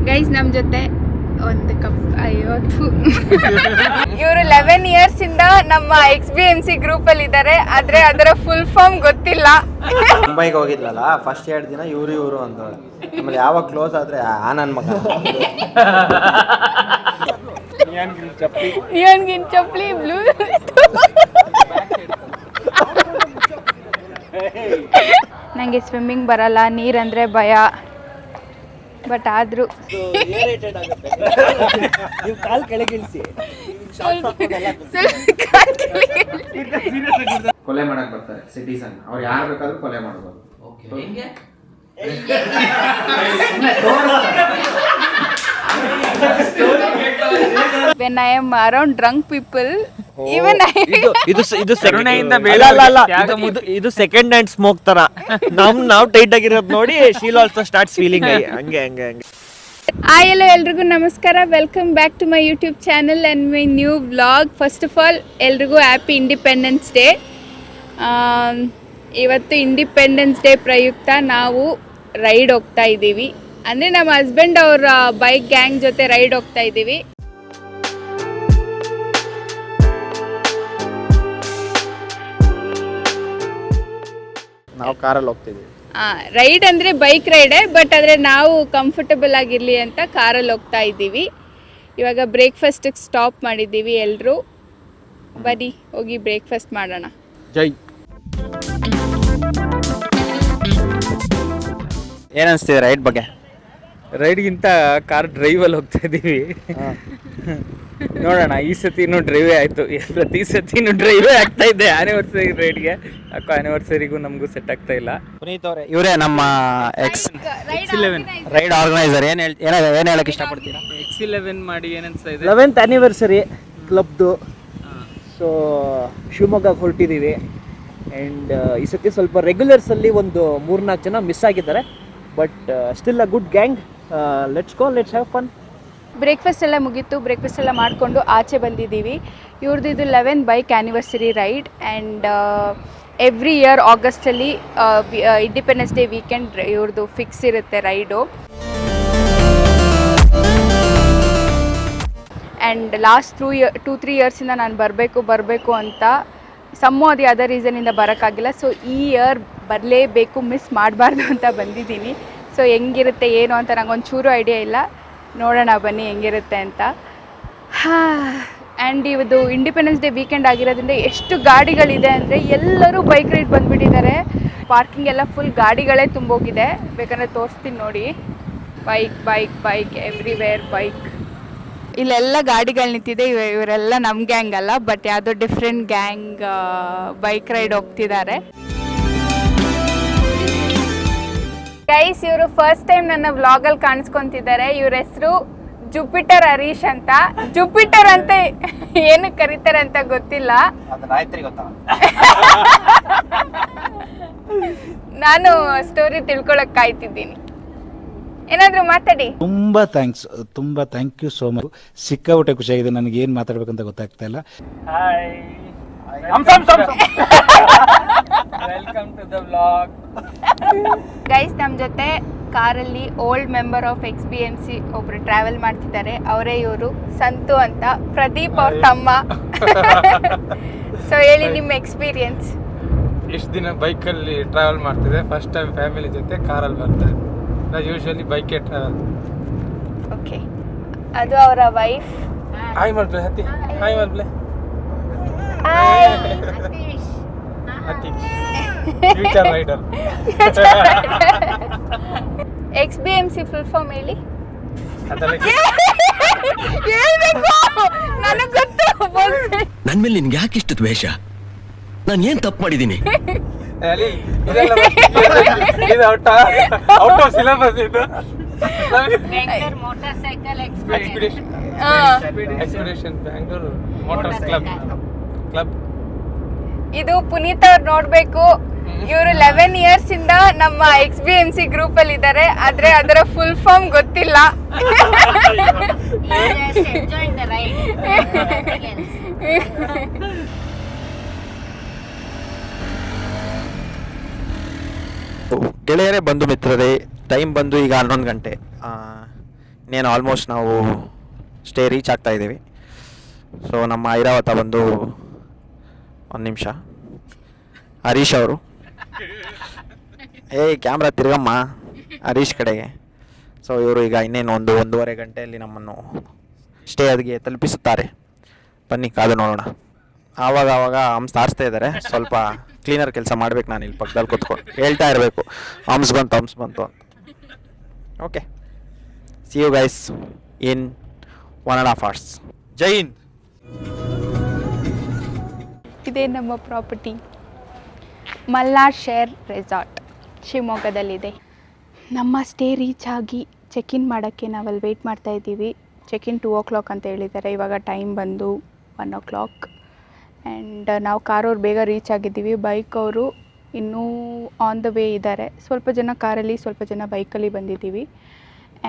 Guys ನಮ್ಮ ಜೊತೆ ಒಂದು ಕಪ್ 50 ಇವರು 11 ಇಯರ್ಸ್ ಇಂದ ನಮ್ಮ XBMC ಗ್ರೂಪ್ ಅಲ್ಲಿ ಇದ್ದಾರೆ. ಆದ್ರೆ ಅದರ ಫುಲ್ ಫಾರ್ಮ್ ಗೊತ್ತಿಲ್ಲ. ಮುಂಬೈಗೆ ಹೋಗಿದ್ಲಲ್ಲ ಫಸ್ಟ್ 2 ದಿನ ಇವರು ಅಂದೋಳೆ. ಆಮೇಲೆ ಯಾವಾಗ ಕ್ಲೋಸ್ ಆದ್ರೆ ನನ್ನ ಮಗ ನಿಯನ್ಗಿನ್ ಚಪ್ಪಲಿ ಬ್ಲೂ. ನನಗೆ ಸ್ವಿಮ್ಮಿಂಗ್ ಬರಲ್ಲ, ನೀರಂದ್ರೆ ಭಯ. ಬಟ್ ಆದ್ರೂ ಕಾಲ್ ಕೆಳಗಿಳಿಸಿ ಕೊಲೆ ಮಾಡಕ್ ಬರ್ತಾರೆ ಸಿಟಿಸನ್. ಅವ್ರು ಯಾರು ಬೇಕಾದ್ರೂ ಕೊಲೆ ಮಾಡಬಹುದು. when I am around drunk people, even I ಇದು ಸೆಕೆಂಡ್ ಹ್ಯಾಂಡ್ ಸ್ಮೋಕ್ ತರ ನಾವು ಟೈಟ್ ಆಗಿರೋದು ನೋಡಿ ಶೀಲ್ ಆಲ್ಸೋ ಸ್ಟಾರ್ಟ್ಸ್ ಫೀಲಿಂಗ್ ಹಂಗೆ. ಹಾಯ್ ಎಲ್ಲೋ ಎಲ್ರಿಗೂ ನಮಸ್ಕಾರ. Welcome back to my YouTube channel and my new vlog. First of all ಎಲ್ರಿಗೂ happy independence day. ಇವತ್ತು ಇಂಡಿಪೆಂಡೆನ್ಸ್ ಡೇ ಪ್ರಯುಕ್ತ ನಾವು ರೈಡ್ ಹೋಗ್ತಾ ಇದ್ದೀವಿ. ಅಂದರೆ ನಮ್ಮ ಹಸ್ಬೆಂಡ್ ಅವರ ಬೈಕ್ ಗ್ಯಾಂಗ್ ಜೊತೆ ರೈಡ್ ಹೋಗ್ತಾ ಇದ್ದೀವಿ. ನಾವು ಕಾರಲ್ಲಿ ಹೋಗ್ತಿದ್ದೀವಿ. ರೈಡ್ ಅಂದರೆ ಬೈಕ್ ರೈಡೇ, ಬಟ್ ಆದರೆ ನಾವು ಕಂಫರ್ಟಬಲ್ ಆಗಿರಲಿ ಅಂತ ಕಾರಲ್ಲಿ ಹೋಗ್ತಾ ಇದ್ದೀವಿ. ಇವಾಗ ಬ್ರೇಕ್ಫಾಸ್ಟಿಗೆ ಸ್ಟಾಪ್ ಮಾಡಿದ್ದೀವಿ. ಎಲ್ಲರೂ ಬನ್ನಿ ಹೋಗಿ ಬ್ರೇಕ್ಫಾಸ್ಟ್ ಮಾಡೋಣ. ಜೈ. ಏನನ್ಸ್ತಿದೆ ರೈಡ್ ಬಗ್ಗೆ? ರೈಡ್ಗಿಂತ ಕಾರ್ ಡ್ರೈವಲ್ಲಿ ಹೋಗ್ತಾ ಇದ್ದೀವಿ. ನೋಡೋಣ, ಈ ಸತಿನೂ ಡ್ರೈವೇ ಆಯಿತು. ಪ್ರತಿ ಸತಿನೂ ಡ್ರೈವೇ ಆಗ್ತಾ ಇದ್ದೆ ಆ್ಯನಿವರ್ಸರಿ ರೈಡ್ಗೆ. ಯಾಕೋ ಆ್ಯನಿವರ್ಸರಿಗೂ ನಮಗೂ ಸೆಟ್ ಆಗ್ತಾ ಇಲ್ಲ. ಪುನೀತ್ ಅವರೇ, ಇವರೇ ನಮ್ಮ X11 ರೈಡ್ ಆರ್ಗನೈಸರ್. ಏನು ಹೇಳಕ್ಕೆ ಇಷ್ಟಪಡ್ತೀರಾ? X11 ಮಾಡಿ ಏನನ್ಸ್ತಾ ಇದೆ? 11th anniversary ಕ್ಲಬ್ದು. ಸೊ ಶಿವಮೊಗ್ಗಕ್ಕೆ ಹೊರಟಿದ್ದೀವಿ. ಆ್ಯಂಡ್ ಈ ಸತಿ ಸ್ವಲ್ಪ ರೆಗ್ಯುಲರ್ಸಲ್ಲಿ ಒಂದು 3-4 ಜನ ಮಿಸ್ ಆಗಿದ್ದಾರೆ. But still a good gang. Let's go, let's have fun. Breakfast ಎಲ್ಲ ಮುಗೀತು. ಬ್ರೇಕ್ಫಾಸ್ಟ್ ಎಲ್ಲ ಮಾಡಿಕೊಂಡು ಆಚೆ ಬಂದಿದ್ದೀವಿ. ಇವ್ರದ್ದು ಇದು 11th bike anniversary ride. And every year ಆಗಸ್ಟಲ್ಲಿ ಇಂಡಿಪೆಂಡೆನ್ಸ್ ಡೇ ವೀಕೆಂಡ್ ಇವ್ರದ್ದು ಫಿಕ್ಸ್ ಇರುತ್ತೆ ರೈಡು. ಆ್ಯಂಡ್ ಲಾಸ್ಟ್ 2-3 ಇಯರ್ಸಿಂದ ನಾನು ಬರಬೇಕು ಅಂತ ಅದು ಅದರ್ ರೀಸನಿಂದ ಬರೋಕ್ಕಾಗಿಲ್ಲ. ಸೊ ಈ ಇಯರ್ ಬರಲೇಬೇಕು, ಮಿಸ್ ಮಾಡಬಾರ್ದು ಅಂತ ಬಂದಿದ್ದೀನಿ. ಸೊ ಹೆಂಗಿರುತ್ತೆ ಏನು ಅಂತ ನಂಗೊಂಚೂರು ಐಡಿಯಾ ಇಲ್ಲ. ನೋಡೋಣ ಬನ್ನಿ ಹೆಂಗಿರುತ್ತೆ ಅಂತ. ಆ್ಯಂಡ್ ಇವತ್ತು ಇಂಡಿಪೆಂಡೆನ್ಸ್ ಡೇ ವೀಕೆಂಡ್ ಆಗಿರೋದ್ರಿಂದ ಎಷ್ಟು ಗಾಡಿಗಳಿದೆ ಅಂದರೆ ಎಲ್ಲರೂ ಬೈಕ್ ರೈಡ್ ಬಂದುಬಿಟ್ಟಿದ್ದಾರೆ. ಪಾರ್ಕಿಂಗ್ ಎಲ್ಲ ಫುಲ್ ಗಾಡಿಗಳೇ ತುಂಬೋಗಿದೆ. ಬೇಕಂದರೆ ತೋರಿಸ್ತೀನಿ ನೋಡಿ. Bike everywhere bike. ಇಲ್ಲೆಲ್ಲ ಗಾಡಿಗಳು ನಿಂತಿದೆ. ಇವರೆಲ್ಲ ನಮ್ಮ ಗ್ಯಾಂಗ್ ಅಲ್ಲ, ಬಟ್ ಯಾವುದೋ ಡಿಫ್ರೆಂಟ್ ಗ್ಯಾಂಗ್ ಬೈಕ್ ರೈಡ್ ಹೋಗ್ತಿದ್ದಾರೆ. ಗೈಸ್, ಇವರು ಫಸ್ಟ್ ಟೈಮ್ ನನ್ನ ವ್ಲಾಗಲ್ಲಿ ಕಾಣಿಸ್ಕೊತಿದ್ದಾರೆ. ಇವ್ರ ಹೆಸರು ಜುಪಿಟರ್ ಹರೀಶ್ ಅಂತ. ಜುಪಿಟರ್ ಅಂತ ಏನು ಕರೀತಾರೆ ಅಂತ ಗೊತ್ತಿಲ್ಲ. ನಾನು ಸ್ಟೋರಿ ತಿಳ್ಕೊಳಕ್ ಕಾಯ್ತಿದ್ದೀನಿ. ಏನಾದರೂ ಮಾತಾಡಿ. ತುಂಬಾ ಥ್ಯಾಂಕ್ ಯು ಸೋ ಮಚ್. ಸಿಕ್ಕಾಬಿಟ್ಟೆ ಖುಷಿಯಾಗಿದೆ. ನನಗೆ ಏನು ಮಾತಾಡ್ಬೇಕಂತ ಗೊತ್ತಾಗ್ತಾ ಇಲ್ಲ. Welcome to the vlog. Guys, ನಮ್ಮ ಜೊತೆ ಕಾರಲ್ಲಿ ಓಲ್ಡ್ ಮೆಂಬರ್ ಆಫ್ XBMC ಒಬ್ರು ಟ್ರಾವೆಲ್ ಮಾಡ್ತಿದ್ದಾರೆ. ಅವರೇ ಇವರು ಸಂತು ಅಂತ, ಪ್ರದೀಪ್ ಅವ್ರ ತಮ್ಮ. ಸೊ ಹೇಳಿ ನಿಮ್ಮ ಎಕ್ಸ್ಪೀರಿಯನ್ಸ್. ಎಷ್ಟು ದಿನ ಬೈಕಲ್ಲಿ ಟ್ರಾವೆಲ್ ಮಾಡ್ತಿದ್ದೆ, ಫಸ್ಟ್ ಟೈಮ್ ಫ್ಯಾಮಿಲಿ ಜೊತೆ ಕಾರಲ್ಲಿ ಬರ್ತಾ ಇದ್ದೆ. ನಾನು ಯೂಶಲಿ ಬೈಕೇ ಟ್ರಾವೆಲ್. ಓಕೆ, ಅದು ಅವರ ವೈಫ್. ಹಾಯ್ ಮಾಡ್ಬೇ ಹತ್ತಿ. ಹಾಯ್ ಮಾಡ್ಬೇ future rider. XBMC full form ಹೇಳಿ. ನನಗೆ ಗೊತ್ತು. ನನ್ನ ಮೇಲೆ ನಿನ್ಗೆ ಯಾಕೆ ಇಷ್ಟು ದ್ವೇಷ? ನಾನು ಏನ್ ತಪ್ಪು ಮಾಡಿದ್ದೀನಿ? ಇದು ಔಟ್ ಆಫ್ ಸಿಲೆಬಸ್. ಇದು ಎಕ್ಸ್ಪಿಡಿಷನ್ ಬ್ಯಾಂಗ್ಳೂರ್ ಮೋಟಾರ್ಸ್ ಕ್ಲಬ್. ಇದು ಪುನೀತ್ ಅವ್ರು ನೋಡ್ಬೇಕು. ಇವರು 11 ಇಯರ್ಸ್ ಇಂದ ನಮ್ಮ XBMC ಗ್ರೂಪ್ ಅಲ್ಲಿ ಇದ್ದಾರೆ. ಆದ್ರೆ ಅದರ ಫುಲ್ ಫಾರ್ಮ್ ಗೊತ್ತಿಲ್ಲ. ಗೆಳೆಯರೇ, ಬಂಧು ಮಿತ್ರರೇ, ಟೈಮ್ ಬಂದು ಈಗ 11 ಗಂಟೆ. ಇನ್ನೇನು ಆಲ್ಮೋಸ್ಟ್ ನಾವು ಸ್ಟೇ ರೀಚ್ ಆಗ್ತಾ ಇದ್ದೀವಿ. ಸೊ ನಮ್ಮ ಐರಾವತ ಬಂದು ಒಂದು ನಿಮಿಷ ಹರೀಶ್ ಅವರು, ಕ್ಯಾಮ್ರಾ ತಿರ್ಗಮ್ಮ ಹರೀಶ್ ಕಡೆಗೆ. ಸೊ ಇವರು ಈಗ ಇನ್ನೇನು 1-1.5 ಗಂಟೆಯಲ್ಲಿ ನಮ್ಮನ್ನು ಸ್ಟೇ ಅದಿಗೆ ತಲುಪಿಸುತ್ತಾರೆ. ಬನ್ನಿ ಕಾದು ನೋಡೋಣ. ಆವಾಗ ಹಂಪ್ಸ್ ತಾರಿಸ್ತಾ ಇದ್ದಾರೆ. ಸ್ವಲ್ಪ ಕ್ಲೀನರ್ ಕೆಲಸ ಮಾಡ್ಬೇಕು. ನಾನು ಇಲ್ಲಿ ಪಕ್ಕದಲ್ಲಿ ಕೂತ್ಕೊಂಡು ಹೇಳ್ತಾ ಇರಬೇಕು ಹಂಪ್ಸ್ ಬಂತು ಅಂತ. Okay, see you guys in 1.5 hours. ಜೈ ಹಿಂದ್. ಇದೇ ನಮ್ಮ ಪ್ರಾಪರ್ಟಿ ಮಲ್ನಾಡ್ ಶೇರ್ ರೆಸಾರ್ಟ್ ಶಿವಮೊಗ್ಗದಲ್ಲಿದೆ. ನಮ್ಮ ಸ್ಟೇ ರೀಚ್ ಆಗಿ ಚೆಕ್ ಇನ್ ಮಾಡೋಕ್ಕೆ ನಾವಲ್ಲಿ ವೆಯ್ಟ್ ಮಾಡ್ತಾ ಇದ್ದೀವಿ. ಚೆಕ್ ಇನ್ 2 o'clock ಅಂತ ಹೇಳಿದ್ದಾರೆ. ಇವಾಗ ಟೈಮ್ ಬಂದು 1 o'clock. ಆ್ಯಂಡ್ ನಾವು ಕಾರವ್ರು ಬೇಗ ರೀಚ್ ಆಗಿದ್ದೀವಿ. ಬೈಕ್ ಅವರು ಇನ್ನೂ ಆನ್ ದ ವೇ ಇದ್ದಾರೆ. ಸ್ವಲ್ಪ ಜನ ಕಾರಲ್ಲಿ, ಸ್ವಲ್ಪ ಜನ ಬೈಕಲ್ಲಿ ಬಂದಿದ್ದೀವಿ.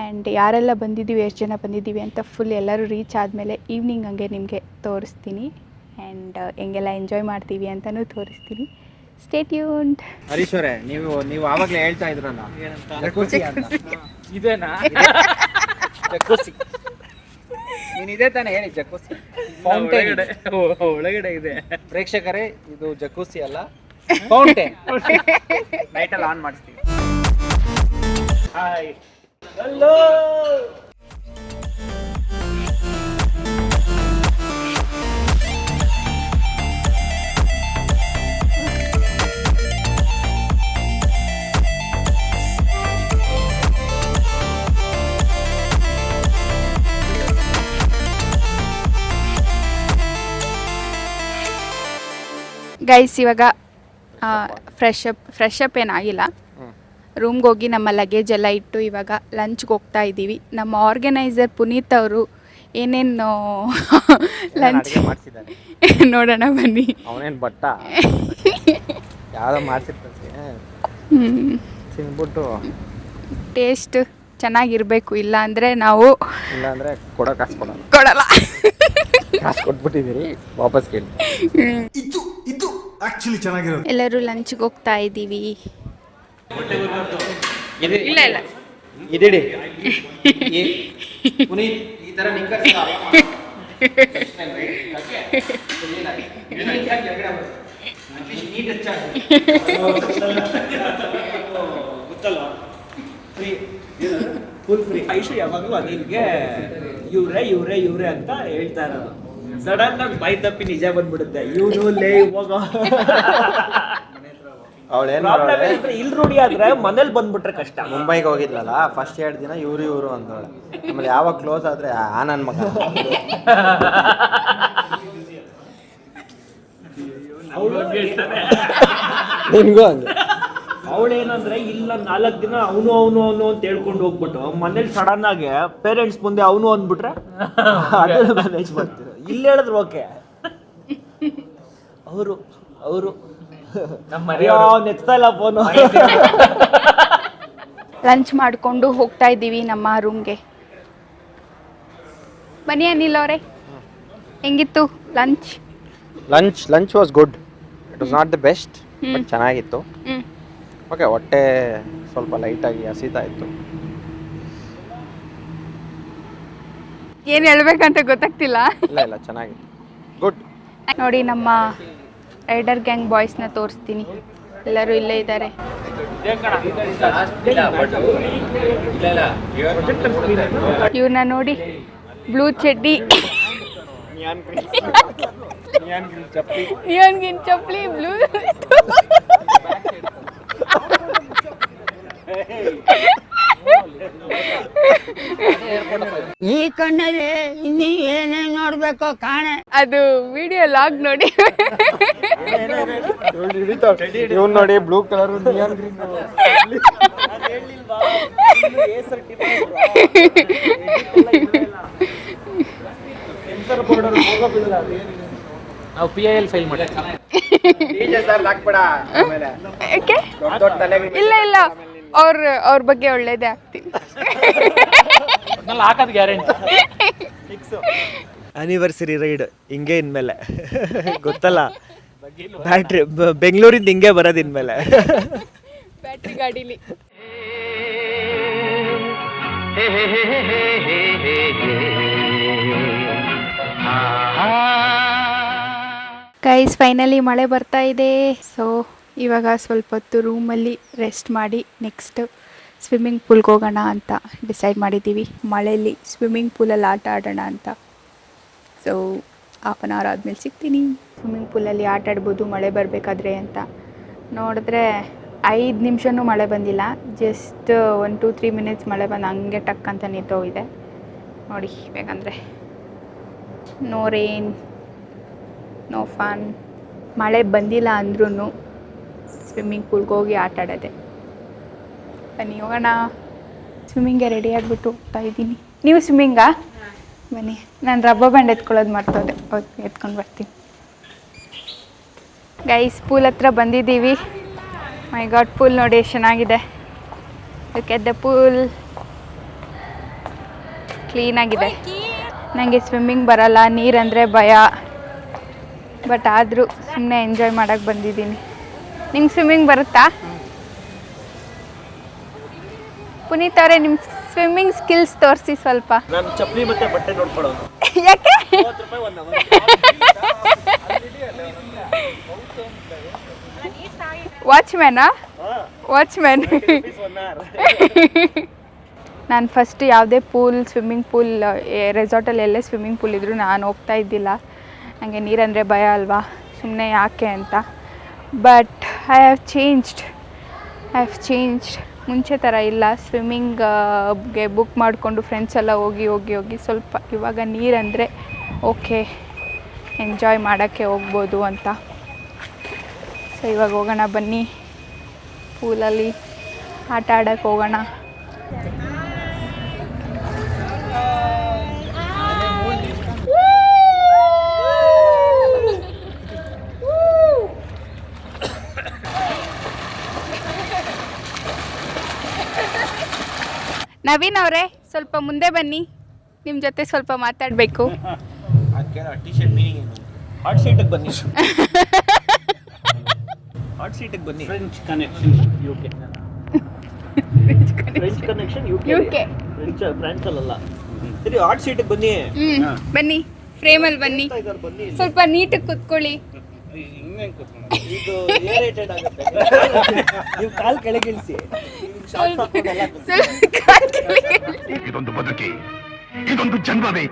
ಆ್ಯಂಡ್ ಯಾರೆಲ್ಲ ಬಂದಿದ್ದೀವಿ, ಎಷ್ಟು ಜನ ಬಂದಿದ್ದೀವಿ ಅಂತ ಫುಲ್ ಎಲ್ಲರೂ ರೀಚ್ ಆದಮೇಲೆ ಈವ್ನಿಂಗ್ ಹಂಗೆ ನಿಮಗೆ ತೋರಿಸ್ತೀನಿ. ಆ್ಯಂಡ್ ಹೆಂಗೆಲ್ಲ ಎಂಜಾಯ್ ಮಾಡ್ತೀವಿ ಅಂತಲೂ ತೋರಿಸ್ತೀನಿ. Stay tuned. ಹರೀಶ್ ಅವರೇ, ನೀವು ಆವಾಗಲೇ ಹೇಳ್ತಾ ಇದ್ರಲ್ಲ ಇದೇನಾ ಜಕ್ಕೂಸಿ. ನೀನು ಇದೇ ತಾನೇ ಹೇಳಿ, ಜಕ್ಕೂಸಿ ಫೌಂಟೇನ್ ಒಳಗಡೆ ಇದೆ. ಪ್ರೇಕ್ಷಕರೇ, ಇದು ಜಕ್ಕೂಸಿ ಅಲ್ಲ, ಫೌಂಟೇನ್. ಲೈಟಲ್ಲಿ ಆನ್ ಮಾಡಿಸ್ತೀವಿ. Hi, hello. ಗೈಸ್, ಇವಾಗ ಫ್ರೆಶ್ ಅಪ್ ಏನಾಗಿಲ್ಲ. ರೂಮ್ಗೆ ಹೋಗಿ ನಮ್ಮ ಲಗೇಜ್ ಎಲ್ಲ ಇಟ್ಟು ಇವಾಗ ಲಂಚ್ಗೆ ಹೋಗ್ತಾ ಇದ್ದೀವಿ. ನಮ್ಮ ಆರ್ಗನೈಸರ್ ಪುನೀತ್ ಅವರು ಏನೇನು ಲಂಚ್ ನೋಡೋಣ ಬನ್ನಿ. ಅವನೇನು ಬಟ್ಟ ಯಾವುದೋ ಮಾಡಿಸಿರ್ತಾರೆ, ತಿಂದ್ಬಿಟ್ಟು ಟೇಸ್ಟ್ ಚೆನ್ನಾಗಿರಬೇಕು, ಇಲ್ಲ ಅಂದರೆ ನಾವು ಇಲ್ಲಾಂದರೆ ಕಾಸು ಕೊಡಲ್ಲ. ಕಾಸು ಕೊಟ್ಬಿಟ್ಟಿದ್ದೀರಿ, ವಾಪಸ್ ಕೇಳಿ. ಎಲ್ಲರೂ ಲಂಚ್ಗೆ ಹೋಗ್ತಾ ಇದ್ದೀವಿ. ಇಲ್ಲ ಇಲ್ಲ ಇದಿಡಿ ಪುನೀತ್ ಈ ಥರ ಫುಲ್ ಫ್ರೀ. ಐಶು ಯಾವಾಗಲೂ ಅನಿಲ್ಗೆ ಇವ್ರೆ ಅಂತ ಹೇಳ್ತಾ ಇರೋದು. ಸಡನ್ ಆಗಿ ಬೈ ತಪ್ಪಿ ನಿಜ ಬಂದ್ಬಿಡುತ್ತೆ. ಇವನು ಲೇ ಹೋಗ ಇಲ್ಲಿ ರೂಢಿ ಆದ್ರೆ ಮನೇಲಿ ಬಂದ್ಬಿಟ್ರೆ ಕಷ್ಟ. ಮುಂಬೈಗೆ ಹೋಗಿದ್ಲಲ್ಲ, ಫಸ್ಟ್ 2 ದಿನ ಇವರು ಅಂದೋಳೆ. ಆಮೇಲೆ ಯಾವಾಗ ಕ್ಲೋಸ್ ಆದ್ರೆ ನನ್ನ ಮಗ ನಿನ್ಗೂ ಹಂಗೆ. ಅವಳೇನಂದ್ರೆ ಇಲ್ಲ 4 ದಿನ ಅವನು ಅಂತ ಹೇಳ್ಕೊಂಡು ಹೋಗ್ಬಿಟ್ಟು ಮನೇಲಿ ಸಡನ್ ಆಗಿ ಪೇರೆಂಟ್ಸ್ ಮುಂದೆ ಅವನು ಅಂದ್ಬಿಟ್ರೆ ಅದನ್ನ ಮ್ಯಾನೇಜ್ ಮಾಡ್ತೀರ. ಇಲ್ಲಿ ಹೇಳಿದ್ರು ಓಕೆ, ಅವರು ನೆಚ್ತಾ ಇಲ್ಲ ಫೋನು. ಲಂಚ್ ಮಾಡಿಕೊಂಡು ಹೋಗ್ತಾ ಇದ್ದೀವಿ ನಮ್ಮ ರೂಮ್ಗೆ. ಬನ್ನಿ ಅನಿಲ್ ಅವರೇ, ಹೆಂಗಿತ್ತು lunch was good. It was not the best, but ಚೆನ್ನಾಗಿತ್ತು. ಓಕೆ, ಹೊಟ್ಟೆ ಸ್ವಲ್ಪ ಲೈಟಾಗಿ ಹಸಿತಾ ಇತ್ತು. ಏನು ಹೇಳ್ಬೇಕಂತ ಗೊತ್ತಾಗ್ತಿಲ್ಲ. ಇಲ್ಲ ಚೆನ್ನಾಗಿತ್ತು, ಗುಡ್. ನೋಡಿ, ನಮ್ಮ ರೈಡರ್ ಗ್ಯಾಂಗ್ ಬಾಯ್ಸ್ನ ತೋರಿಸ್ತೀನಿ. ಎಲ್ಲರೂ ಇಲ್ಲೇ ಇದ್ದಾರೆ. ಇವ್ರನ್ನ ನೋಡಿ, ಬ್ಲೂ ಚಡ್ಡಿ, ನಿಯಾನ್ ಗ್ರೀನ್ ಚಪ್ಪಲಿ, ಬ್ಲೂ ಈ ಕಣ್ಣಲ್ಲಿ ಇನ್ನೀ ಏನೇನ್ ನೋಡ್ಬೇಕೋ ಕಾಣೆ. ಅದು ವಿಡಿಯೋ ಲಾಗ್ ನೋಡಿ. ಇವನ್ ನೋಡಿ, ಬ್ಲೂ ಕಲರ್ ನಿಯಾನ್ ಗ್ರೀನ್. ನಾವು PIL ಫೈಲ್ ಮಾಡಿ. ಇಲ್ಲ, ಅವ್ರ ಬಗ್ಗೆ ಒಳ್ಳೇದೇ ಆಗ್ತೀನಿ. ಹಾಕೋದು ಗ್ಯಾರಂಟಿ. ಆನಿವರ್ಸರಿ ರೈಡ್ ಹಿಂಗೆ ಇನ್ಮೇಲೆ ಗೊತ್ತಲ್ಲ, ಬ್ಯಾಟ್ರಿ ಬೆಂಗಳೂರಿಂದ ಹಿಂಗೆ ಬರೋದು ಇನ್ಮೇಲೆ ಬ್ಯಾಟ್ರಿ ಗಾಡೀಲಿ. ಗೈಸ್ ಫೈನಲಿ ಮಳೆ ಬರ್ತಾ ಇದೆ. ಸೊ ಇವಾಗ ಸ್ವಲ್ಪ ಹೊತ್ತು ರೂಮಲ್ಲಿ ರೆಸ್ಟ್ ಮಾಡಿ ನೆಕ್ಸ್ಟ್ ಸ್ವಿಮ್ಮಿಂಗ್ ಪೂಲ್ಗೆ ಹೋಗೋಣ ಅಂತ ಡಿಸೈಡ್ ಮಾಡಿದ್ದೀವಿ. ಮಳೆಯಲ್ಲಿ ಸ್ವಿಮ್ಮಿಂಗ್ ಪೂಲಲ್ಲಿ ಆಟ ಆಡೋಣ ಅಂತ. ಸೊ 1/2 hour ಆದಮೇಲೆ ಸಿಗ್ತೀನಿ. ಸ್ವಿಮ್ಮಿಂಗ್ ಪೂಲಲ್ಲಿ ಆಟ ಆಡ್ಬೋದು ಮಳೆ ಬರಬೇಕಾದ್ರೆ ಅಂತ ನೋಡಿದ್ರೆ 5 ನಿಮಿಷನೂ ಮಳೆ ಬಂದಿಲ್ಲ. ಜಸ್ಟ್ 1-2-3 ಮಿನಿಟ್ಸ್ ಮಳೆ ಬಂದು ಹಂಗೆ ಟಕ್ ಅಂತ ನಿಂತೋಗಿದೆ ನೋಡಿ. ಬೇಕಂದರೆ ನೋ ರೇನ್ ನೋ ಫನ್. ಮಳೆ ಬಂದಿಲ್ಲ ಅಂದ್ರೂ ಸ್ವಿಮ್ಮಿಂಗ್ ಪೂಲ್ಗೆ ಹೋಗಿ ಆಟ ಆಡೋದೆ. ಬನ್ನಿ ಹೋಗೋಣ. ಸ್ವಿಮ್ಮಿಂಗ್ಗೆ ರೆಡಿ ಆಗಿಬಿಟ್ಟು ಹೋಗ್ತಾ ಇದ್ದೀನಿ. ನೀವು ಸ್ವಿಮ್ಮಿಂಗಾ? ಬನ್ನಿ. ನಾನು ರಬ್ಬರ್ ಬ್ಯಾಂಡ್ ಎತ್ಕೊಳ್ಳೋದು ಮರ್ತೋದೆ. ಎತ್ಕೊಂಡು ಬರ್ತೀನಿ. ಗೈಸ್ ಪೂಲ್ ಹತ್ರ ಬಂದಿದ್ದೀವಿ. ಮೈ ಗಾಡ್ ಪೂಲ್ ನೋಡಿ ಎಷ್ಟು ಚೆನ್ನಾಗಿದೆ. Look at the pool. ಕ್ಲೀನಾಗಿದೆ. ನನಗೆ ಸ್ವಿಮ್ಮಿಂಗ್ ಬರಲ್ಲ, ನೀರಂದರೆ ಭಯ. ಬಟ್ ಆದರೂ ಸುಮ್ಮನೆ ಎಂಜಾಯ್ ಮಾಡೋಕ್ಕೆ ಬಂದಿದ್ದೀನಿ. ನಿಮ್ಗೆ ಸ್ವಿಮ್ಮಿಂಗ್ ಬರುತ್ತಾ? ಪುನೀತ್ ಅವರೇ ನಿಮ್ಮ ಸ್ವಿಮ್ಮಿಂಗ್ ಸ್ಕಿಲ್ಸ್ ತೋರಿಸಿ ಸ್ವಲ್ಪ. ನಾನು ಚಪ್ಪಲಿ ಮತ್ತೆ ಬಟ್ಟೆ ನೋಡ್ಕೊಳ್ಳೋದು. ಯಾಕೆ? ವಾಚ್ಮ್ಯಾನಾ? ವಾಚ್ಮ್ಯಾನ್. ನಾನು ಫಸ್ಟ್ ಯಾವುದೇ ಸ್ವಿಮ್ಮಿಂಗ್ ಪೂಲ್ ರೆಸಾರ್ಟಲ್ಲಿ ಎಲ್ಲೇ ಸ್ವಿಮ್ಮಿಂಗ್ ಪೂಲ್ ಇದ್ದರೂ ನಾನು ಹೋಗ್ತಾ ಇದ್ದಿಲ್ಲ. ನನಗೆ ನೀರಂದರೆ ಭಯ ಅಲ್ವಾ, ಸುಮ್ಮನೆ ಯಾಕೆ ಅಂತ. But I have changed. ಮುಂಚೆ ಥರ ಇಲ್ಲ. ಸ್ವಿಮ್ಮಿಂಗ್ಗೆ ಬುಕ್ ಮಾಡಿಕೊಂಡು ಫ್ರೆಂಡ್ಸ್ ಎಲ್ಲ ಹೋಗಿ ಸ್ವಲ್ಪ ಇವಾಗ ನೀರಂದರೆ ಓಕೆ ಎಂಜಾಯ್ ಮಾಡೋಕ್ಕೆ ಹೋಗ್ಬೋದು ಅಂತ. ಸೊ ಇವಾಗ ಹೋಗೋಣ ಬನ್ನಿ, ಪೂಲಲ್ಲಿ ಆಟ ಆಡೋಕ್ಕೆ ಹೋಗೋಣ. ನವೀನ್ ಅವರೇ ಸ್ವಲ್ಪ ಮುಂದೆ ಬನ್ನಿ, ನಿಮ್ಮ ಜೊತೆ ಸ್ವಲ್ಪ ಮಾತಾಡಬೇಕು. ಹಾಟ್ ಸೀಟಿಗೆ ಬನ್ನಿ. ಹಾಟ್ ಸೀಟಿಗೆ ಬನ್ನಿ. French connection UK. ಫ್ರೆಂಚ್ ಅಲ್ಲ. ಸರಿ ಹಾಟ್ ಸೀಟಿಗೆ ಬನ್ನಿ. ಬನ್ನಿ, ಫ್ರೇಮಲ್ಲಿ ಬನ್ನಿ. ಸ್ವಲ್ಪ ನೀಟಾಗಿ ಕೂತ್ಕೊಳ್ಳಿ. ಇದು ಏರೇಟೆಡ್ ಆಗುತ್ತೆ. ನೀವು ಕಾಲ್ ಕೆಳಗಿಳಿಸಿ. ಇದೊಂದು ಬದುಕಿ, ಇದೊಂದು ಜನ್ಮವೇ,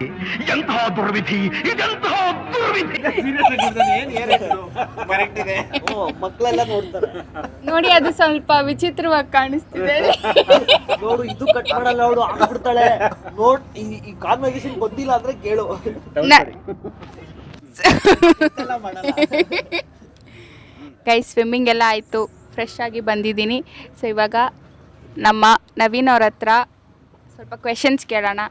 ಎಂತಹ ದುರ್ವಿಧಿ, ಇದೆಂತಹ ದುರ್ವಿಧಿ. ಮಕ್ಕಳೆಲ್ಲ ನೋಡ್ತಾರೆ ನೋಡಿ, ಅದು ಸ್ವಲ್ಪ ವಿಚಿತ್ರವಾಗಿ ಕಾಣಿಸ್ತಿದೆ. ನೋಡು, ಇದು ಕಟ್ ಮಾಡಲ್ಲ, ಅವಳು ಆಗ್ಬಿಡ್ತಾಳೆ. ನೋಡ್, ಈ ಕಾನ್ವರ್ಸೇಷನ್ ಗೊತ್ತಿಲ್ಲ ಅಂದ್ರೆ ಕೇಳು. ಗೈ ಸ್ವಿಮ್ಮಿಂಗ್ ಎಲ್ಲ ಆಯಿತು, ಫ್ರೆಶ್ ಆಗಿ ಬಂದಿದ್ದೀನಿ. ಸೊ ಇವಾಗ ನಮ್ಮ ನವೀನ್ ಅವ್ರ ಹತ್ರ ಸ್ವಲ್ಪ ಕ್ವೆಶನ್ಸ್ ಕೇಳೋಣ.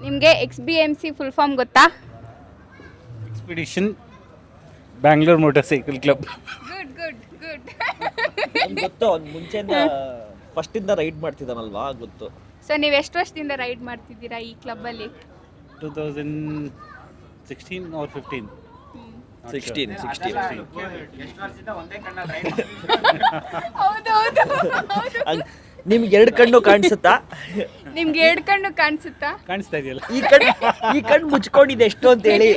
ನಿಮಗೆ XBMC ಫುಲ್ ಫಾರ್ಮ್ ಗೊತ್ತಾ? Expedition Bangalore motor cycle club. Good ಗೊತ್ತು, ಅವ್ನು ಮುಂಚೆಯಿಂದ ಫಸ್ಟಿಂದ ರೈಡ್ ಮಾಡ್ತಿದ್ದಾನಲ್ವಾ, ಗೊತ್ತು. ಸೊ ನೀವು ಎಷ್ಟು ವರ್ಷದಿಂದ ರೈಡ್ ಮಾಡ್ತಿದ್ದೀರಾ ಈ ಕ್ಲಬ್ಬಲ್ಲಿ? 2016 or 15. 16. ನಿಮ್ಗೆ 2 ಕಣ್ಣು ಕಾಣಿಸುತ್ತಾ? ನಿಮ್ಗೆ 2 ಕಣ್ಣು ಕಾಣಿಸುತ್ತಾ? ಕಾಣಿಸ್ತಾ ಇದೆಯಲ್ಲ, ಈ ಕಣ್ಣು ಮುಚ್ಕೊಂಡಿದೆ ಎಷ್ಟು ಅಂತ ಹೇಳಿ.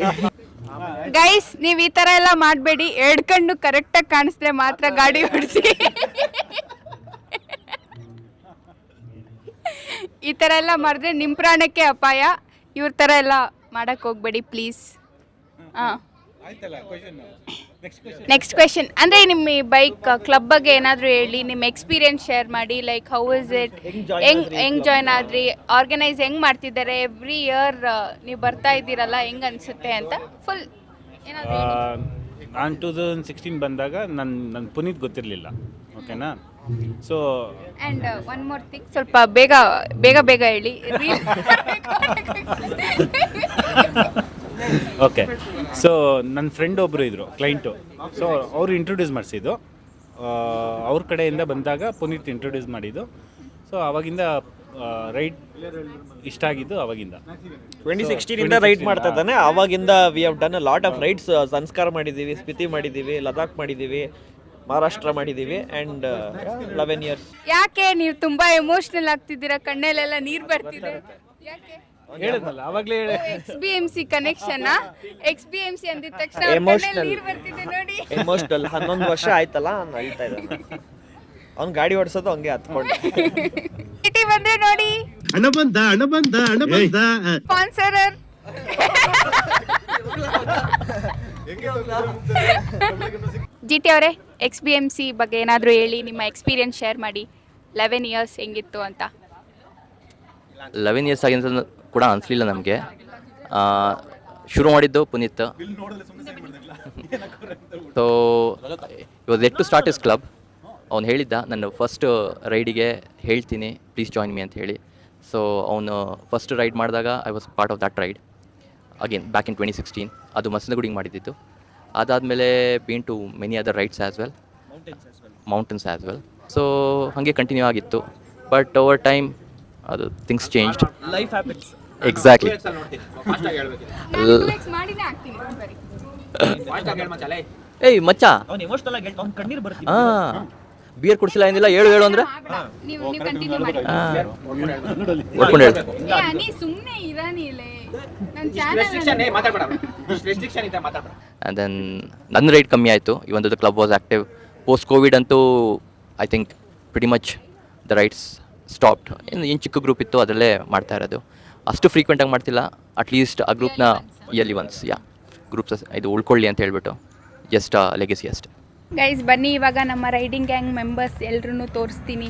ಗೈಸ್ ನೀವು ಈ ಥರ ಎಲ್ಲ ಮಾಡಬೇಡಿ. 2 ಕಣ್ಣು ಕರೆಕ್ಟಾಗಿ ಕಾಣಿಸಿದ್ರೆ ಮಾತ್ರ ಗಾಡಿ ಓಡಿಸಿ. ಈ ಥರ ಎಲ್ಲ ಮಾಡಿದ್ರೆ ನಿಮ್ಮ ಪ್ರಾಣಕ್ಕೆ ಅಪಾಯ. ಇವ್ರ ಥರ ಎಲ್ಲ ಮಾಡಕ್ಕೆ ಹೋಗ್ಬೇಡಿ ಪ್ಲೀಸ್. ಹಾಂ, ನೆಕ್ಸ್ಟ್ ಕ್ವೆಶನ್ ಅಂದರೆ ನಿಮ್ಮ ಬೈಕ್ ಕ್ಲಬ್ ಬಗ್ಗೆ ಏನಾದರೂ ಹೇಳಿ, ನಿಮ್ಮ ಎಕ್ಸ್ಪೀರಿಯನ್ಸ್ ಶೇರ್ ಮಾಡಿ. ಲೈಕ್ ಹೌ ಇಸ್ ಇಟ್, ಹೆಂಗೆ ಜಾಯ್ನ್ ಆದ್ರಿ, ಆರ್ಗನೈಸ್ ಹೆಂಗೆ ಮಾಡ್ತಿದ್ದಾರೆ, ಎವ್ರಿ ಇಯರ್ ನೀವು ಬರ್ತಾ ಇದ್ದೀರಲ್ಲ, ಹೆಂಗೆ ಅನಿಸುತ್ತೆ ಅಂತ ಫುಲ್ ಏನಾದರೂ. ನಾನು 2016 ಬಂದಾಗ ನನ್ನ ಪುನೀತ್ ಗೊತ್ತಿರಲಿಲ್ಲ, ಓಕೆನಾ. So and one more thing, ಸ್ವಲ್ಪ ಬೇಗ ಹೇಳಿ. ಓಕೆ, ಸೊ ನನ್ನ ಫ್ರೆಂಡ್ ಒಬ್ಬರು ಇದ್ದರು, ಕ್ಲೈಂಟು. ಸೊ ಅವರು ಇಂಟ್ರೊಡ್ಯೂಸ್ ಮಾಡಿಸಿದ್ದು, ಅವ್ರ ಕಡೆಯಿಂದ ಬಂದಾಗ ಪುನೀತ್ ಇಂಟ್ರೊಡ್ಯೂಸ್ ಮಾಡಿದ್ದು. ಸೊ ಆವಾಗಿಂದ ರೈಡ್ ಇಷ್ಟ ಆಗಿದ್ದು ಅವಾಗಿಂದ. 2016 ಇಂದ ರೈಡ್ ಮಾಡ್ತಾ ಇದ್ದಾನೆ. ಆವಾಗಿಂದ we have done a lot of rides. ಸಂಸ್ಕಾರ ಮಾಡಿದ್ದೀವಿ, ಸ್ಪಿತಿ ಮಾಡಿದ್ದೀವಿ, ಲದಾಖ್ ಮಾಡಿದ್ದೀವಿ, ಮಹಾರಾಷ್ಟ್ರ ಮಾಡಿದ್ದೀವಿ ಆ್ಯಂಡ್ 11 years. ಯಾಕೆ ನೀವು ತುಂಬಾ ಎಮೋಷನಲ್ ಆಗ್ತಿದ್ದೀರಾ? ಕಣ್ಣಲ್ಲೆಲ್ಲ ನೀರು ಬರ್ತಿದೆ ಯಾಕೆ? ಹೇಳಿದ್ನಲ್ಲ ಅವಾಗಲೇ ಹೇಳಿ. XBMC ಕನೆಕ್ಷನ್ XBMC ಅಂದಿದ ತಕ್ಷಣ Emotional. ನೀರು ಬರ್ತಿದೆ ನೋಡಿ. ಎಮೋಷ್ನಲ್ 11 ವರ್ಷ ಆಯ್ತಲ್ಲ ನಾನು ಅಳ್ತಾ ಇದ್ದಾನೆ. ಅವ್ನು ಗಾಡಿ ಓಡಿಸೋದು ಹಂಗೆ ಹತ್ಕೊಂಡು. ಸಿಟಿ ಬಂದ್ರೆ ನೋಡಿ ಹಣ ಬಂದ ಸ್ಪಾನ್ಸರರ್. GT ಅವರೇ, XBMC ಬಗ್ಗೆ ಏನಾದರೂ ಹೇಳಿ, ನಿಮ್ಮ ಎಕ್ಸ್ಪೀರಿಯನ್ಸ್ ಶೇರ್ ಮಾಡಿ. 11 years ಹೆಂಗಿತ್ತು ಅಂತ. 11 years ಆಗಿಂತ ಕೂಡ ಅನಿಸ್ಲಿಲ್ಲ ನಮಗೆ. ಶುರು ಮಾಡಿದ್ದು Puneeth. So was late to start his club. ಅವ್ನು ಹೇಳಿದ್ದ ನನ್ನ ಫಸ್ಟ್ ರೈಡಿಗೆ ಹೇಳ್ತೀನಿ ಪ್ಲೀಸ್ ಜಾಯಿನ್ ಮೀ ಅಂತ ಹೇಳಿ. ಸೊ ಅವನು ಫಸ್ಟ್ ರೈಡ್ ಮಾಡಿದಾಗ I was part of that ride again back in 2016. ಅದು ಮಸನಗುಡಿಗೆ ಮಾಡಿದ್ದಿತ್ತು. ಅದಾದಮೇಲೆ been to many other rides as well, mountains as well. So ಹಾಗೆ ಕಂಟಿನ್ಯೂ ಆಗಿತ್ತು. ಬಟ್ ಓವರ್ ಟೈಮ್ ಅದು things changed. Life habits. Exactly. ಏಯ್ ಮಚ್ಚ, ಅವ್ನು ಎಮೋಷ್ನಲ್ ಆಗಿ ಹೇಳ್ತಾ ಅವ್ನು ಕಣ್ಣೀರು ಬರ್ತಿದೆ. ಹಾಂ ಬಿಯರ್ ಕುಡಿಸಿಲ್ಲ ಏನಿಲ್ಲ, ಹೇಳು ಅಂದರೆ ನೀವು ಕಂಟಿನ್ಯೂ ಮಾಡಿ. ಹೊಡ್ಕೊಂಡು ಹೇಳಿ. ನೀ ಸುಮ್ಮನೆ ಇರಾನಿಲೆ ನನ್ನ ಚಾನಲ್ ಆ್ಯಂಡ್ ದೆನ್ ನನ್ನ ರೈಟ್ ಕಮ್ಮಿ ಆಯಿತು. Even the club was active. Post covid ಅಂತೂ I think pretty much the rides stopped. ಏನು ಚಿಕ್ಕ ಗ್ರೂಪ್ ಇತ್ತು ಅದರಲ್ಲೇ ಮಾಡ್ತಾ ಇರೋದು. ಅಷ್ಟು ಫ್ರೀಕ್ವೆಂಟಾಗಿ ಮಾಡ್ತಿಲ್ಲ. ಅಟ್ಲೀಸ್ಟ್ ಆ ಗ್ರೂಪ್ನ ಇಯರ್ಲಿ ಒನ್ಸ್ ಗ್ರೂಪ್ಸ್ ಇದು ಉಳ್ಕೊಳ್ಳಿ ಅಂತ ಹೇಳ್ಬಿಟ್ಟು ಜಸ್ಟ್ ಲೆಗಸಿ ಅಷ್ಟೆ. ಗೈಸ್ ಬನ್ನಿ, ಇವಾಗ ನಮ್ಮ ರೈಡಿಂಗ್ ಗ್ಯಾಂಗ್ ಮೆಂಬರ್ಸ್ ಎಲ್ಲರೂ ತೋರಿಸ್ತೀನಿ.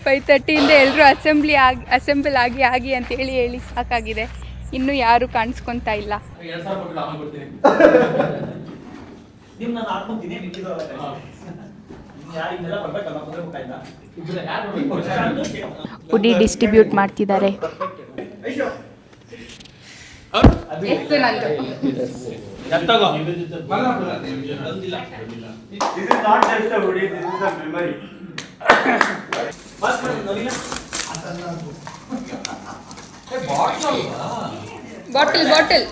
5:30 ಎಲ್ಲರೂ ಅಸೆಂಬಲ್ ಆಗಿ ಅಂತ ಹೇಳಿ ಸಾಕಾಗಿದೆ. ಇನ್ನೂ ಯಾರು ಕಾಣಿಸ್ಕೊತಾ ಇಲ್ಲ. ಪುಡಿ ಡಿಸ್ಟ್ರಿಬ್ಯೂಟ್ ಮಾಡ್ತಿದ್ದಾರೆ. Bottle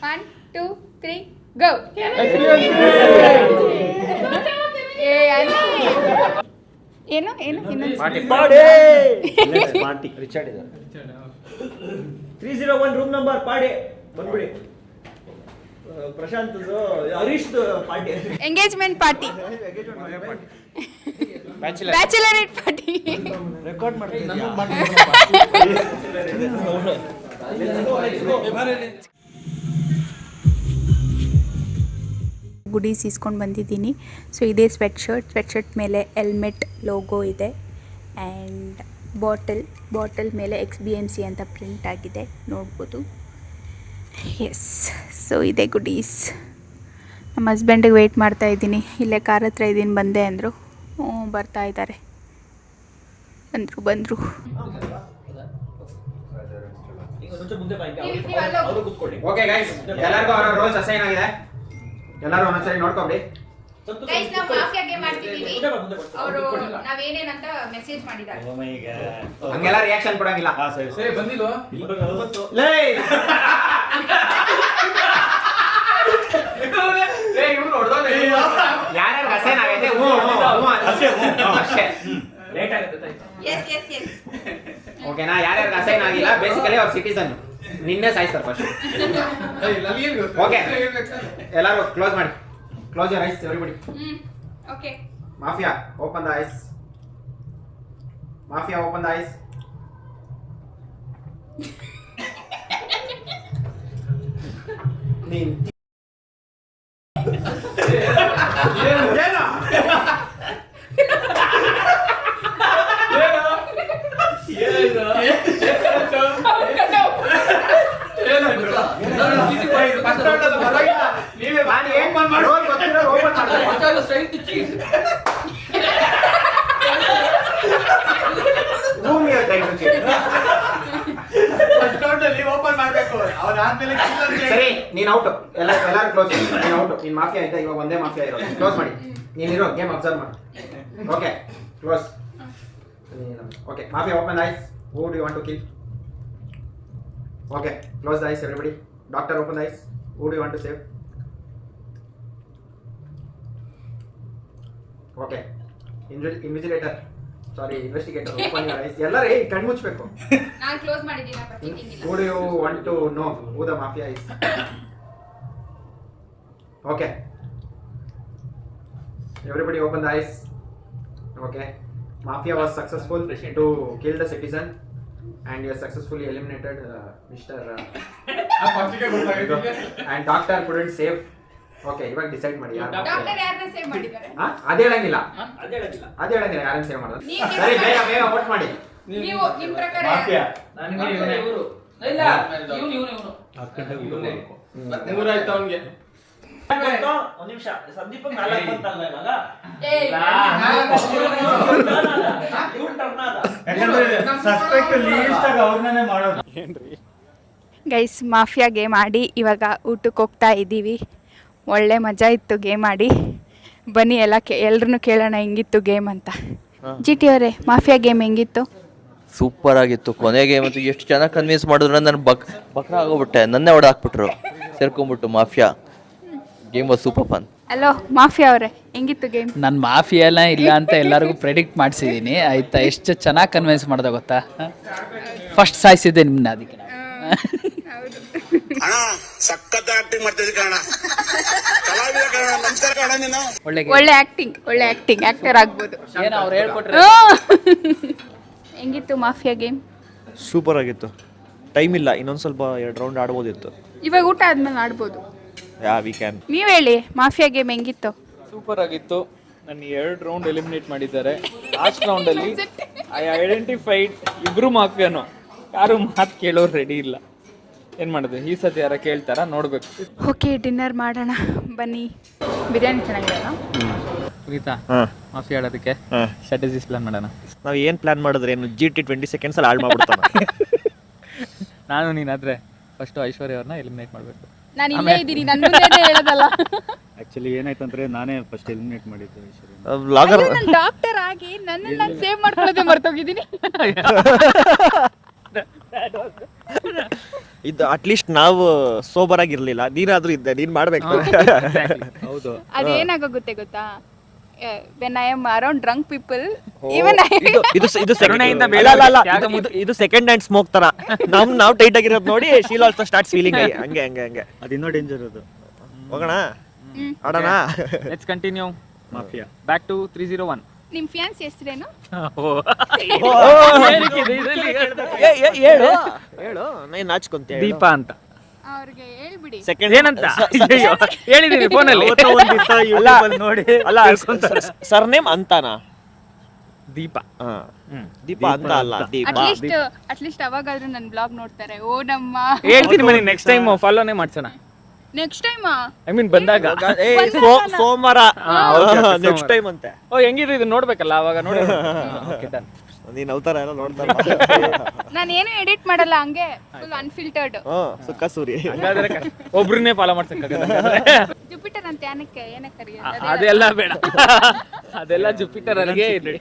One, two, three, go. ಏನು ಇನ್ನೊಂದು ಪಾರ್ಟಿ ರಿಚಾರ್ಡ್ ಇದೆ 301 ರೂಮ್ ನಂಬರ್ ಪಾಡಿ ಬಂದ್ಬಿಡಿ. Prashant Harish party, engagement party, bachelorette party. Record ಮಾಡ್ತೀನಿ. ಗುಡೀಸ್ ಇಸ್ಕೊಂಡು ಬಂದಿದ್ದೀನಿ. ಸೊ ಇದೇ ಸ್ವೆಟ್ ಶರ್ಟ್ ಮೇಲೆ ಹೆಲ್ಮೆಟ್ ಲೋಗೋ ಇದೆ ಆ್ಯಂಡ್ ಬಾಟಲ್ ಮೇಲೆ XBMC ಅಂತ ಪ್ರಿಂಟ್ ಆಗಿದೆ, ನೋಡ್ಬೋದು. ಎಸ್, ಸೊ ಇದೆ ಗುಡೀಸ್. ನಮ್ಮ ಹಸ್ಬೆಂಡಿಗೆ ವೆಯ್ಟ್ ಮಾಡ್ತಾ ಇದ್ದೀನಿ. ಇಲ್ಲೇ ಕಾರ್ ಹತ್ರ ಇದ್ದೀನಿ, ಬಂದೆ ಅಂದರು. ಬರ್ತಾ ಇದ್ದಾರೆ. ಬಂದರು. ಓಕೆ ಗೈಸ್, ಎಲ್ಲರಿಗೂ ಅವರ ರೋಲ್ಸ್ ಅಸೈನ್ ಆಗಿದೆ. ಎಲ್ಲರೂ ಒಂದೊಂದ್ಸರಿ ನೋಡ್ಕೊಬಿಡಿ. ಗೈಸ್, ನಾವು ಮಾಫಿಯಾ ಗೇಮ್ ಮಾಡ್ತಿದ್ದೀವಿ. ಅವರು ನಾವೇನೇನಂತ ಮೆಸೇಜ್ ಮಾಡಿದ್ದಾರೆ. ಹಂಗೆಲ್ಲ ರಿಯಾಕ್ಷನ್ ಕೊಡಂಗಿಲ್ಲ. ಸರಿ ಬಂದಿಲ್ವಾ? ಲೇ ಯಾರ್ಯಾರು ಅಸೈನ್ ಆಗೈತೆ ಅಷ್ಟೇ. ಲೇಟ್ ಆಗುತ್ತೆ. ಓಕೆನಾ? ಯಾರ್ಯಾರು ಅಸೈನ್ ಆಗಿಲ್ಲ, ಬೇಸಿಕಲಿ ಅವ್ರ ಸಿಟಿಸನ್. ನಿನ್ನೆ ಸಾಯಿಸ್ತಾರೆ ಫಸ್ಟ್. ಓಕೆ, ಎಲ್ಲರೂ ಕ್ಲೋಸ್ ಮಾಡಿ. Close your eyes everybody. Okay. Mafia open the ice. Mafia open the ice. ನೀನ್ ಓಪನ್ ಮಾಡಬೇಕು. ಸರಿ ನೀನ್ ಔಟ್ ಎಲ್ಲರೂ ಕ್ಲೋಸ್ ನೀನ್ ಔಟ್ ನೀನ್ ಮಾಫಿಯಾ ಆಯ್ತಾ ಇವಾಗ ಒಂದೇ ಮಾಫಿಯಾ ಇರೋದು ಕ್ಲೋಸ್ ಮಾಡಿ ನೀನಿರೋ ಗೇಮ್ ಅಬ್ಸರ್ವ್ ಮಾಡಿ okay close okay mafia open eyes who do you want to kill okay close the eyes everybody doctor open the eyes who do you want to save okay invigilator sorry investigator open your eyes ಎಲ್ಲರೂ ಕಣ್ಣು ಮುಚ್ಚಬೇಕು ನಾನು close ಮಾಡಿದ್ದೀನಪ್ಪ checking Who do you want to know who the mafia is? Okay. Everybody open the eyes. Okay. Mafia was successful to kill the citizen and he has successfully eliminated Mr. and doctor couldn't save. Okay, ಇವಾಗ decide ಮಾಡಿ ಯಾರು doctor ಯಾರನ್ನ save ಮಾಡಿದ್ದಾರೆ ಅದೇ ಹೇಳಂಗಿಲ್ಲ ಯಾರನ್ನ save ಮಾಡೋದು ಸರಿ ಬೇಗ ವೋಟ್ ಮಾಡಿ ನೀವು ನಿಮ್ಮ ಪ್ರಕಾರ ಗೈಸ್ ಮಾಫಿಯಾ ಗೇಮ್ ಆಡಿ ಇವಾಗ ಊಟಕ್ಕೆ ಹೋಗ್ತಾ ಇದ್ದೀವಿ. ಒಳ್ಳೆ ಮಜಾ ಇತ್ತು ಗೇಮ್ ಆಡಿ. ಬನ್ನಿ ಎಲ್ರನ್ನೂ ಕೇಳೋಣ ಹೆಂಗಿತ್ತು ಗೇಮ್ ಅಂತ. ಜಿ ಟಿ ಅವರೇ ಮಾಫಿಯಾ ಗೇಮ್ ಹೆಂಗಿತ್ತು? ಸೂಪರ್ ಆಗಿತ್ತು. ಕೊನೆಗೆ ಮತ್ತು ಎಷ್ಟು ಚೆನ್ನಾಗಿ ಕನ್ವಿನ್ಸ್ ಮಾಡಿದ್ರು ನಾನು ಬಕ್ರ ಆಗೋಗ್ಬಿಟ್ಟೆ. ನನ್ನೇ ಹೊಡೆದಾಕ್ಬಿಟ್ರು ಸೇರ್ಕೊಂಡ್ಬಿಟ್ಟು. Mafia game was super fun. Hello mafia ಅವರೇ ಹೆಂಗಿತ್ತು ಗೇಮ್? ನಾನು ಮಾಫಿಯಾ ಎಲ್ಲ ಇಲ್ಲ ಅಂತ ಎಲ್ಲರಿಗೂ ಪ್ರೆಡಿಕ್ಟ್ ಮಾಡಿಸಿದ್ದೀನಿ ಆಯ್ತಾ. ಎಷ್ಟು ಚೆನ್ನಾಗಿ ಕನ್ವಿನ್ಸ್ ಮಾಡ್ದೆ ಗೊತ್ತಾ. ಫಸ್ಟ್ ಸಾಯಿಸಿದ್ದೆ ನಿಮ್ಮನ್ನ ಅದಕ್ಕೆ. ಒಳ್ಳೆ ಆಕ್ಟಿಂಗ್ ಆಕ್ಟರ್ ಆಗ್ಬೋದು. ಏನೋ ಅವ್ರು ಹೇಳ್ಕೊಟ್ರೆ. ಹೆಂಗಿತ್ತು ಮಾಫಿಯಾ ಗೇಮ್? ಸೂಪರ್ ಆಗಿತ್ತು. ಟೈಮ್ ಇಲ್ಲ, ಇನ್ನೊಂದು ಸ್ವಲ್ಪ 2 ರೌಂಡ್ ಆಡ್ಬೋದಿತ್ತು. ಇವಾಗ ಊಟ ಆದ್ಮೇಲೆ ಆಡ್ಬೋದು. We can. ನೀವು ಹೇಳಿ ಮಾಫಿಯಾ ಗೇಮ್ ಹೆಂಗಿತ್ತು? ಸೂಪರ್ ಆಗಿತ್ತು. ನನ್ನ 2 ರೌಂಡ್ ಎಲಿಮಿನೇಟ್ ಮಾಡಿದ್ದಾರೆ. ಲಾಸ್ಟ್ ರೌಂಡಲ್ಲಿ ಐ ಐಡೆಂಟಿಫೈಡ್ ಇಬ್ರು ಮಾಫಿಯಾನು. ಯಾರು ಮಾತು ಕೇಳೋರು ರೆಡಿ ಇಲ್ಲ. ಏನು ಮಾಡೋದು, ಈ ಸತಿ ಯಾರ ಕೇಳ್ತಾರ ನೋಡ್ಬೇಕು. ಓಕೆ ಡಿನ್ನರ್ ಮಾಡೋಣ ಬನ್ನಿ. ಬಿರಿಯಾನಿ ಚೆನ್ನಾಗಿದೆ. ಪುನೀತಾ ಮಾಫಿಯಾ ಆಡೋದಕ್ಕೆ ಸ್ಟ್ರಾಟಜಿಸ್ ಪ್ಲಾನ್ ಮಾಡೋಣ. ನಾವು ಏನು ಪ್ಲಾನ್ ಮಾಡಿದ್ರೆ ಏನು GT 20 ಸೆಕೆಂಡ್ಸಲ್ಲಿ ಹಾಳು ಮಾಡ್ಬಿಡ್ತಾನೆ. ನಾನು ನೀನಾದ್ರೆ ಫಸ್ಟು ಐಶ್ವರ್ಯ ಅವ್ರನ್ನ ಎಲಿಮಿನೇಟ್ ಮಾಡಬೇಕು. ನಾನು ಇಲ್ಲೇ ಇದ್ದೀನಿ, ನನ್ನ ಮುಂದೆ ಹೇಳೋದಲ್ಲ. ಆಕ್ಚುಲಿ ಏನಾಯ್ತಂದ್ರೆ ನಾನೇ ಫಸ್ಟ್ ಎಲಿಮಿನೇಟ್ ಮಾಡಿದ್ದು ಐಶ್ವರ್ಯ. ವ್ಲಾಗರ್ ನಾನು ಡಾಕ್ಟರ್ ಆಗಿ ನನ್ನನ್ನು ನಾನು ಸೇವ್ ಮಾಡ್ಕೊಳ್ಳೋದೇ ಮರ್ತೋಗಿದ್ದೀನಿ. ಇದು ಅಟ್ಲೀಸ್ಟ್ ನಾವು ಸೋಬರ್ ಆಗಿರ್ಲಿಲ್ಲ, ನೀನಾದ್ರೂ ಇದ್ದೆ, ನೀನ್ ಮಾಡ್ಬೇಕು. ಹೌದು. ಅದೇನಾಗುತ್ತೆ ಗೊತ್ತಾ, when I am around drunk people, even ಇದು ಸೆಕೆಂಡ್ ಹ್ಯಾಂಡ್ ಸ್ಮೋಕ್ ತರ ನಾವು ಟೈಟ್ ಆಗಿರೋದು ನೋಡಿ ಶೀಲ್ ಆಲ್ಸೋ ಸ್ಟಾರ್ಟ್ಸ್ ಫೀಲಿಂಗ್ ಹಂಗೆ ಅದು ಇನ್ನೂ ಡೇಂಜರ್ ಅದು. ಹೋಗೋಣ ಆಡೋಣ. Let's continue mafia. Back to 301. ನಿಮ್ಮ ಫಿಯಾನ್ಸ್ ಹೆಸರೇನು? ಹೇಳು ನಾನು ನಾಚ್ಕೊಂತೆ. ದೀಪಾ ಅಂತ. ಅವ್ರಿಗೆ ಹೇಳ್ಬಿಡಿ. ಸೆಕೆಂಡ್ ಏನಂತ ಹೇಳಿದೀನಿ ಫೋನಲ್ಲಿ. ನೋಡಿ ಅಲ್ಲ, ಸರ್ನೇಮ್ ಅಂತಾನಾ? ದೀಪಾ. ದೀಪಾ ಅಂತ ಅಲ್ಲ, ದೀಪಾ. ಅಟ್ಲೀಸ್ಟ್ ಅವಾಗಾದ್ರೂ ನನ್ನ ಬ್ಲಾಗ್ ನೋಡ್ತಾರೆ. ಓ ನಮ್ಮ ಹೇಳ್ತೀನಿ ಬನ್ನಿ, ನೆಕ್ಸ್ಟ್ ಟೈಮ್ ಫಾಲೋನೇ ಮಾಡ್ಸೋಣ. ನೆಕ್ಸ್ಟ್ ಟೈಮ್ ಐ ಮೀನ್ ಬಂದಾಗ ಸೋಮವಾರ ನೆಕ್ಸ್ಟ್ ಟೈಮ್ ಅಂತೆ. ಓ ಹೆಂಗಿದ್ರು ಇದು ನೋಡ್ಬೇಕಲ್ಲ ಅವಾಗ ನೋಡಿ. ನೀನ್ ಅವತಾರ ಎಲ್ಲ ನೋಡ್ತಾರ. ನಾನು ಏನು ಎಡಿಟ್ ಮಾಡಲ್ಲ, ಹಂಗೆ ಫುಲ್ ಅನ್ಫಿಲ್ಟರ್ಡ್. ಸುಕ್ಕ ಸೂರಿ. ಒಬ್ರನ್ನೇ ಫಾಲೋ ಮಾಡ್ಸಕ್ಕಾಗಲ್ಲ. ಜುಪಿಟರ್ ಅಂತ ಏನಕ್ಕೆ ಕರೆಯೋದು? ಅದೆಲ್ಲ ಬೇಡ, ಅದೆಲ್ಲ ಜುಪಿಟರ್ ಅಲ್ಲಿಗೆ ಇರ್ಲಿ.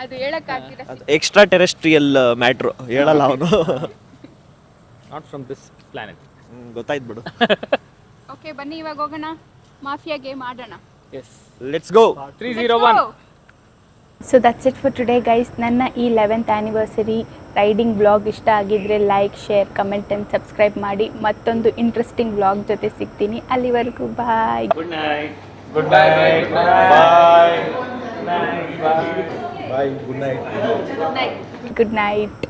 ಅದು ಹೇಳಕ್ ಆಗ್ತಿರ. ಎಕ್ಸ್ಟ್ರಾ ಟೆರೆಸ್ಟ್ರಿಯಲ್ ಮ್ಯಾಟ್ರು ಹೇಳಲ್ಲ ಅವನು. Not from this planet. ಗೊತ್ತಾಯ್ತು ಬಿಡು. ಓಕೆ ಬನ್ನಿ ಇವಾಗ ಹೋಗೋಣ, ಮಾಫಿಯಾ ಗೇಮ್ ಆಡೋಣ. Yes let's go. 301. So that's it for today guys. ನನ್ನ ಈ 11th ಆ್ಯನಿವರ್ಸರಿ ರೈಡಿಂಗ್ ಬ್ಲಾಗ್ ಇಷ್ಟ ಆಗಿದ್ರೆ like, share, comment and subscribe ಮಾಡಿ. ಮತ್ತೊಂದು ಇಂಟ್ರೆಸ್ಟಿಂಗ್ ಬ್ಲಾಗ್ ಜೊತೆ ಸಿಗ್ತೀನಿ. ಅಲ್ಲಿವರೆಗೂ bye. Good night. Good bye. Bye. Good night.